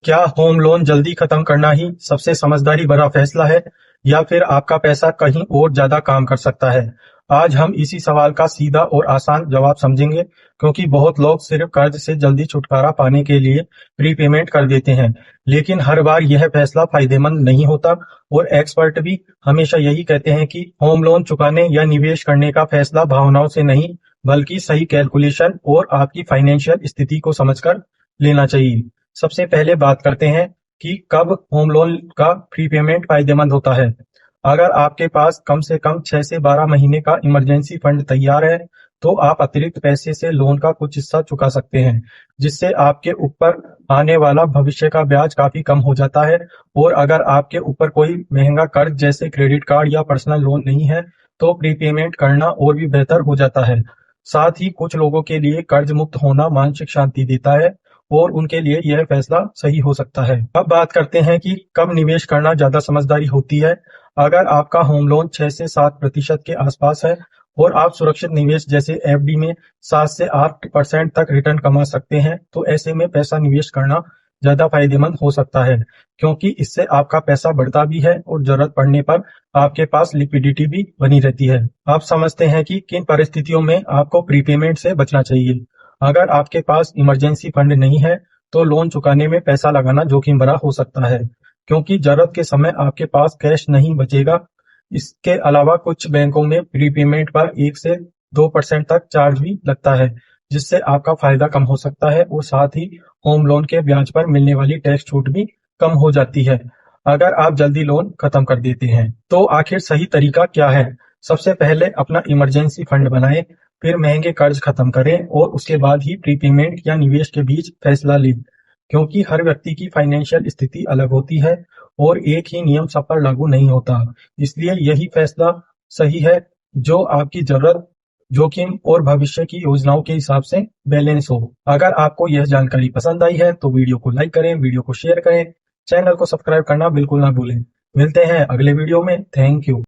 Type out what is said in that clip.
क्या home loan जल्दी खत्म करना ही सबसे समझदारी भरा फैसला है या फिर आपका पैसा कहीं और ज्यादा काम कर सकता है? आज हम इसी सवाल का सीधा और आसान जवाब समझेंगे, क्योंकि बहुत लोग सिर्फ कर्ज से जल्दी छुटकारा पाने के लिए प्रीपेमेंट कर देते हैं, लेकिन हर बार यह फैसला फायदेमंद नहीं होता। और एक्सपर्ट भी हमेशा यही कहते हैं कि होम लोन चुकाने या निवेश करने का फैसला भावनाओं से नहीं, बल्कि सही कैलकुलेशन और आपकी फाइनेंशियल स्थिति को समझकर लेना चाहिए। सबसे पहले बात करते हैं कि कब होम लोन का प्रीपेमेंट फायदेमंद होता है। अगर आपके पास कम से कम 6 से 12 महीने का इमरजेंसी फंड तैयार है, तो आप अतिरिक्त पैसे से लोन का कुछ हिस्सा चुका सकते हैं, जिससे आपके ऊपर आने वाला भविष्य का ब्याज काफी कम हो जाता है। और अगर आपके ऊपर कोई महंगा कर्ज जैसे क्रेडिट कार्ड या पर्सनल लोन नहीं है, तो प्रीपेमेंट करना और भी बेहतर हो जाता है। साथ ही कुछ लोगों के लिए कर्ज मुक्त होना मानसिक शांति देता है और उनके लिए यह फैसला सही हो सकता है। अब बात करते हैं कि कब निवेश करना ज्यादा समझदारी होती है। अगर आपका होम लोन 6 से 7% के आसपास है और आप सुरक्षित निवेश जैसे एफडी में 7 से 8% तक रिटर्न कमा सकते हैं, तो ऐसे में पैसा निवेश करना ज्यादा फायदेमंद हो सकता है, क्योंकि इससे आपका पैसा बढ़ता भी है और जरूरत पड़ने पर आपके पास लिक्विडिटी भी बनी रहती है। आप समझते हैं कि किन परिस्थितियों में आपको प्रीपेमेंट से बचना चाहिए। अगर आपके पास इमरजेंसी फंड नहीं है, तो लोन चुकाने में पैसा लगाना जोखिम भरा हो सकता है, क्योंकि जरूरत के समय आपके पास कैश नहीं बचेगा। इसके अलावा कुछ बैंकों में प्रीपेमेंट पर 1 से 2% तक चार्ज भी लगता है, जिससे आपका फायदा कम हो सकता है और साथ ही होम लोन के ब्याज पर मिलने वाली टैक्स छूट भी कम हो जाती है अगर आप जल्दी लोन खत्म कर देते हैं। तो आखिर सही तरीका क्या है? सबसे पहले अपना इमरजेंसी फंड बनाएं, फिर महंगे कर्ज खत्म करें और उसके बाद ही प्रीपेमेंट या निवेश के बीच फैसला लें, क्योंकि हर व्यक्ति की फाइनेंशियल स्थिति अलग होती है और एक ही नियम सब पर लागू नहीं होता। इसलिए यही फैसला सही है जो आपकी जरूरत, जोखिम और भविष्य की योजनाओं के हिसाब से बैलेंस हो। अगर आपको यह जानकारी पसंद आई है तो वीडियो को लाइक करें, वीडियो को शेयर करें, चैनल को सब्सक्राइब करना बिल्कुल ना भूलें। मिलते हैं अगले वीडियो में। Thank you.